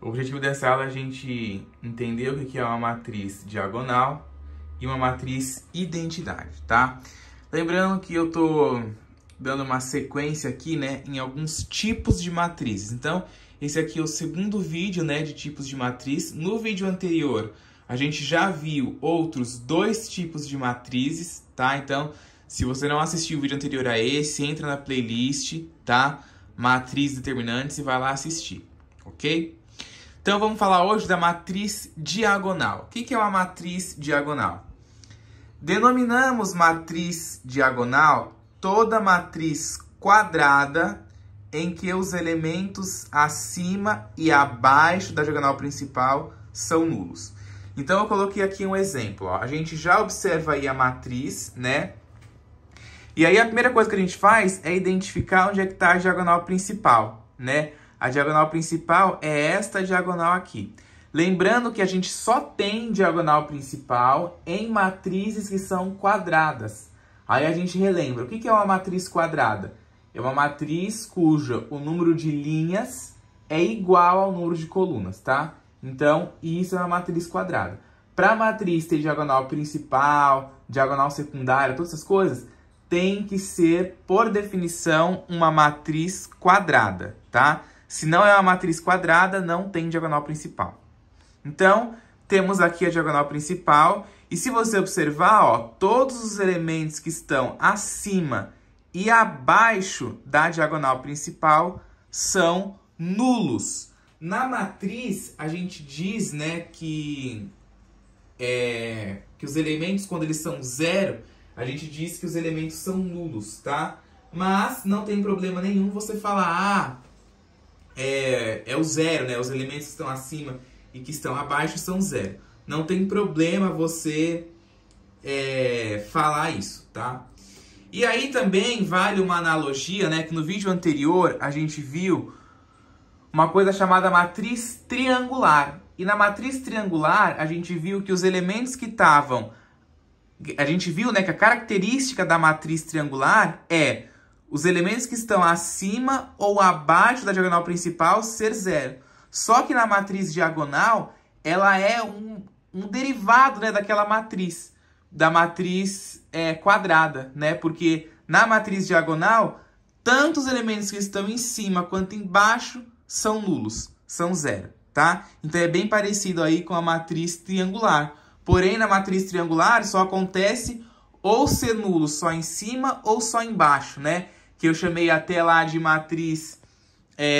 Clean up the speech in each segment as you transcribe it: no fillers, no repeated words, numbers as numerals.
O objetivo dessa aula é a gente entender o que é uma matriz diagonal e uma matriz identidade, tá? Lembrando que eu tô dando uma sequência aqui, né, em alguns tipos de matrizes. Então, esse aqui é o segundo vídeo, né, de tipos de matriz. No vídeo anterior, a gente já viu outros dois tipos de matrizes, tá? Então, se você não assistiu o vídeo anterior a esse, entra na playlist, tá? Matriz determinantes e vai lá assistir, ok? Então, vamos falar hoje da matriz diagonal. O que é uma matriz diagonal? Denominamos matriz diagonal toda matriz quadrada em que os elementos acima e abaixo da diagonal principal são nulos. Então, eu coloquei aqui um exemplo. Ó. A gente já observa aí a matriz, né? E aí, a primeira coisa que a gente faz é identificar onde é que está a diagonal principal, né? A diagonal principal é esta diagonal aqui. Lembrando que a gente só tem diagonal principal em matrizes que são quadradas. Aí a gente relembra. O que é uma matriz quadrada? É uma matriz cujo o número de linhas é igual ao número de colunas, tá? Então, isso é uma matriz quadrada. Para a matriz ter diagonal principal, diagonal secundária, todas essas coisas, tem que ser, por definição, uma matriz quadrada, tá? Se não é uma matriz quadrada, não tem diagonal principal. Então, temos aqui a diagonal principal. E se você observar, ó, todos os elementos que estão acima e abaixo da diagonal principal são nulos. Na matriz, a gente diz, né, que os elementos, quando eles são zero, a gente diz que os elementos são nulos, tá? Mas não tem problema nenhum você falar, é o zero, né? Os elementos que estão acima e que estão abaixo são zero. Não tem problema você falar isso, tá? E aí também vale uma analogia, né? Que no vídeo anterior a gente viu uma coisa chamada matriz triangular. E na matriz triangular a gente viu que os elementos que estavam... A gente viu, né, que a característica da matriz triangular é os elementos que estão acima ou abaixo da diagonal principal ser zero. Só que na matriz diagonal, ela é um derivado, né, daquela matriz, da matriz quadrada, né? Porque na matriz diagonal, tanto os elementos que estão em cima quanto embaixo são nulos, são zero, tá? Então é bem parecido aí com a matriz triangular. Porém, na matriz triangular só acontece ou ser nulo só em cima ou só embaixo, né? Que eu chamei até lá de matriz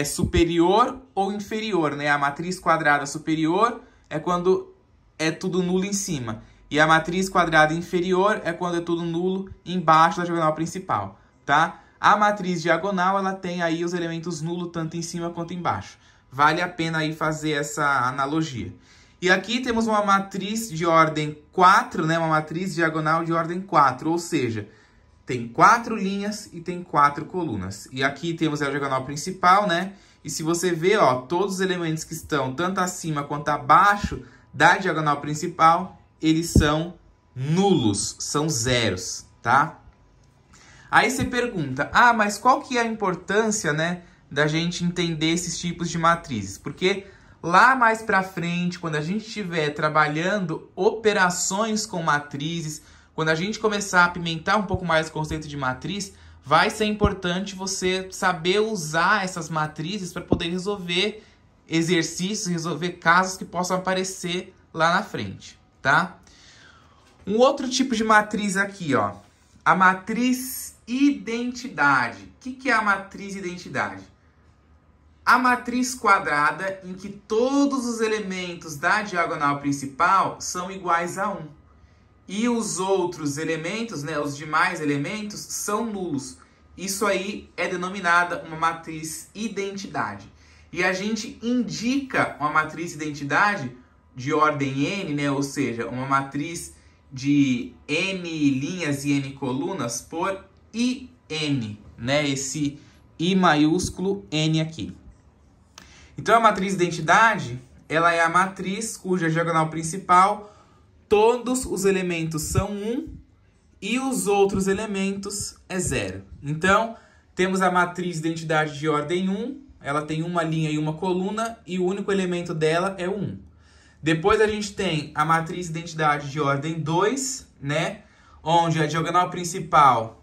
superior ou inferior, né? A matriz quadrada superior é quando é tudo nulo em cima. E a matriz quadrada inferior é quando é tudo nulo embaixo da diagonal principal, tá? A matriz diagonal, ela tem aí os elementos nulos tanto em cima quanto embaixo. Vale a pena aí fazer essa analogia. E aqui temos uma matriz de ordem 4, né? Uma matriz diagonal de ordem 4, ou seja, tem 4 linhas e tem 4 colunas. E aqui temos a diagonal principal, né? E se você ver, ó, todos os elementos que estão tanto acima quanto abaixo da diagonal principal, eles são nulos, são zeros, tá? Aí você pergunta, mas qual que é a importância, né, da gente entender esses tipos de matrizes? Porque lá mais para frente, quando a gente estiver trabalhando operações com matrizes, quando a gente começar a apimentar um pouco mais o conceito de matriz, vai ser importante você saber usar essas matrizes para poder resolver exercícios, resolver casos que possam aparecer lá na frente, tá? Um outro tipo de matriz aqui, ó, a matriz identidade. O que é a matriz identidade? A matriz quadrada em que todos os elementos da diagonal principal são iguais a 1. E os outros elementos, né, os demais elementos, são nulos. Isso aí é denominada uma matriz identidade. E a gente indica uma matriz identidade de ordem n, né, ou seja, uma matriz de n linhas e n colunas por IN, né, esse I maiúsculo N aqui. Então, a matriz identidade, ela é a matriz cuja diagonal principal, todos os elementos são 1 e os outros elementos é 0. Então, temos a matriz identidade de ordem 1, ela tem uma linha e uma coluna e o único elemento dela é o 1. Depois a gente tem a matriz identidade de ordem 2, né? Onde a diagonal principal,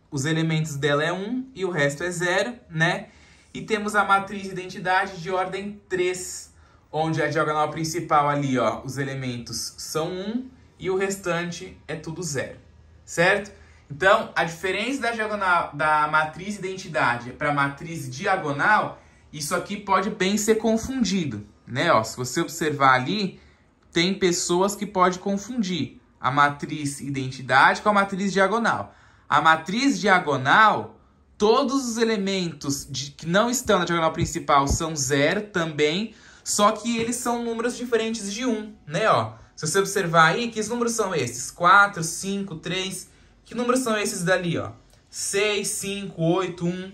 os elementos dela é 1 e o resto é 0, né? E temos a matriz identidade de ordem 3, onde a diagonal principal ali, ó, os elementos são 1 e o restante é tudo 0, certo? Então, a diferença da diagonal da matriz identidade para a matriz diagonal, isso aqui pode bem ser confundido, né? Ó, se você observar ali, tem pessoas que podem confundir a matriz identidade com a matriz diagonal. A matriz diagonal, todos os elementos que não estão na diagonal principal são 0 também, só que eles são números diferentes de 1, né? Ó, se você observar aí, que números são esses? 4, 5, 3... Que números são esses dali, ó? 6, 5, 8, 1.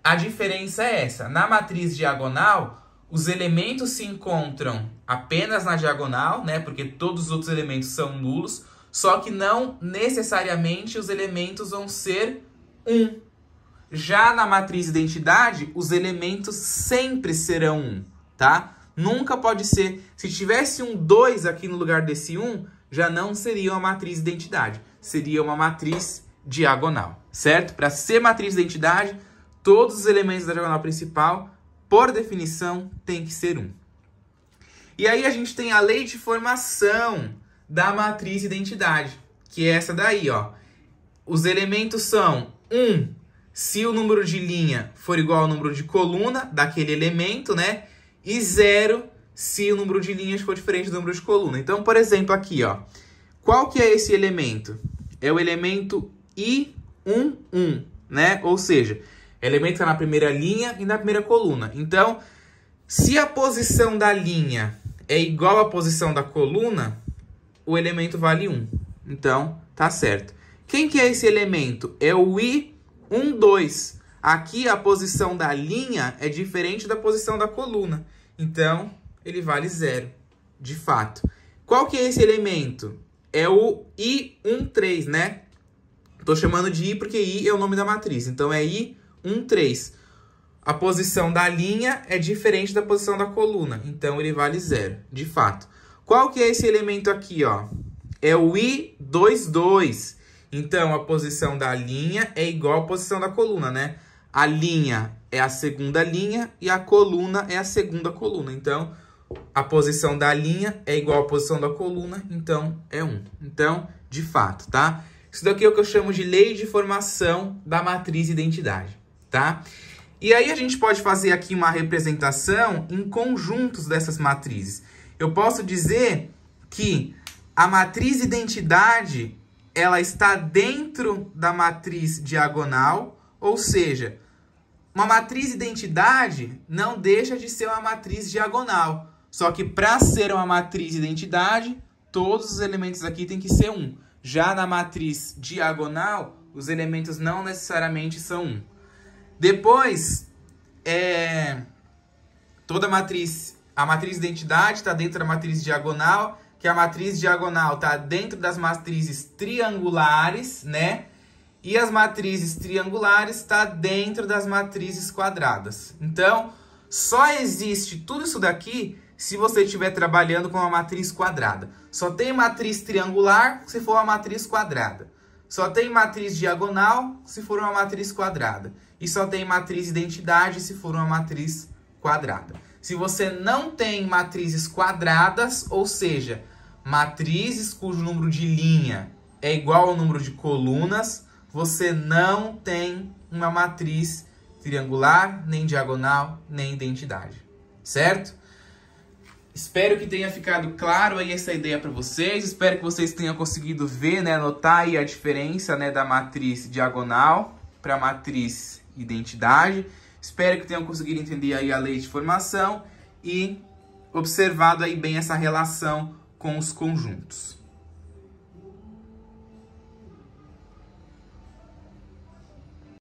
A diferença é essa. Na matriz diagonal, os elementos se encontram apenas na diagonal, né? Porque todos os outros elementos são nulos. Só que não necessariamente os elementos vão ser 1. Já na matriz identidade, os elementos sempre serão 1, tá? Nunca pode ser. Se tivesse um 2 aqui no lugar desse 1, já não seria uma matriz identidade. Seria uma matriz diagonal, certo? Para ser matriz identidade, todos os elementos da diagonal principal, por definição, tem que ser 1. E aí a gente tem a lei de formação da matriz identidade, que é essa daí, ó. Os elementos são 1 se o número de linha for igual ao número de coluna daquele elemento, né? E 0 se o número de linhas for diferente do número de coluna. Então, por exemplo, aqui, ó. Qual que é esse elemento? É o elemento I11, né? Ou seja, elemento que está na primeira linha e na primeira coluna. Então, se a posição da linha é igual à posição da coluna, o elemento vale 1. Então, tá certo. Quem que é esse elemento? É o I12. Aqui, a posição da linha é diferente da posição da coluna. Então, ele vale 0, de fato. Qual que é esse elemento? É o I13, né? Tô chamando de I porque I é o nome da matriz. Então, é I13. A posição da linha é diferente da posição da coluna. Então, ele vale 0, de fato. Qual que é esse elemento aqui, ó? É o I22. Então, a posição da linha é igual à posição da coluna, né? A linha é a segunda linha e a coluna é a segunda coluna. Então, a posição da linha é igual à posição da coluna, então é 1. Então, de fato, tá? Isso daqui é o que eu chamo de lei de formação da matriz identidade, tá? E aí a gente pode fazer aqui uma representação em conjuntos dessas matrizes. Eu posso dizer que a matriz identidade, ela está dentro da matriz diagonal, ou seja, uma matriz identidade não deixa de ser uma matriz diagonal. Só que para ser uma matriz identidade, todos os elementos aqui têm que ser 1. Já na matriz diagonal, os elementos não necessariamente são 1. Depois, a matriz identidade está dentro da matriz diagonal, que a matriz diagonal está dentro das matrizes triangulares, né? E as matrizes triangulares estão dentro das matrizes quadradas. Então, só existe tudo isso daqui se você estiver trabalhando com uma matriz quadrada. Só tem matriz triangular se for uma matriz quadrada. Só tem matriz diagonal se for uma matriz quadrada. E só tem matriz identidade se for uma matriz quadrada. Se você não tem matrizes quadradas, ou seja, matrizes cujo número de linha é igual ao número de colunas, você não tem uma matriz triangular, nem diagonal, nem identidade. Certo? Espero que tenha ficado claro aí essa ideia para vocês. Espero que vocês tenham conseguido ver, né, notar aí a diferença, né, da matriz diagonal para a matriz identidade. Espero que tenham conseguido entender aí a lei de formação e observado aí bem essa relação com os conjuntos.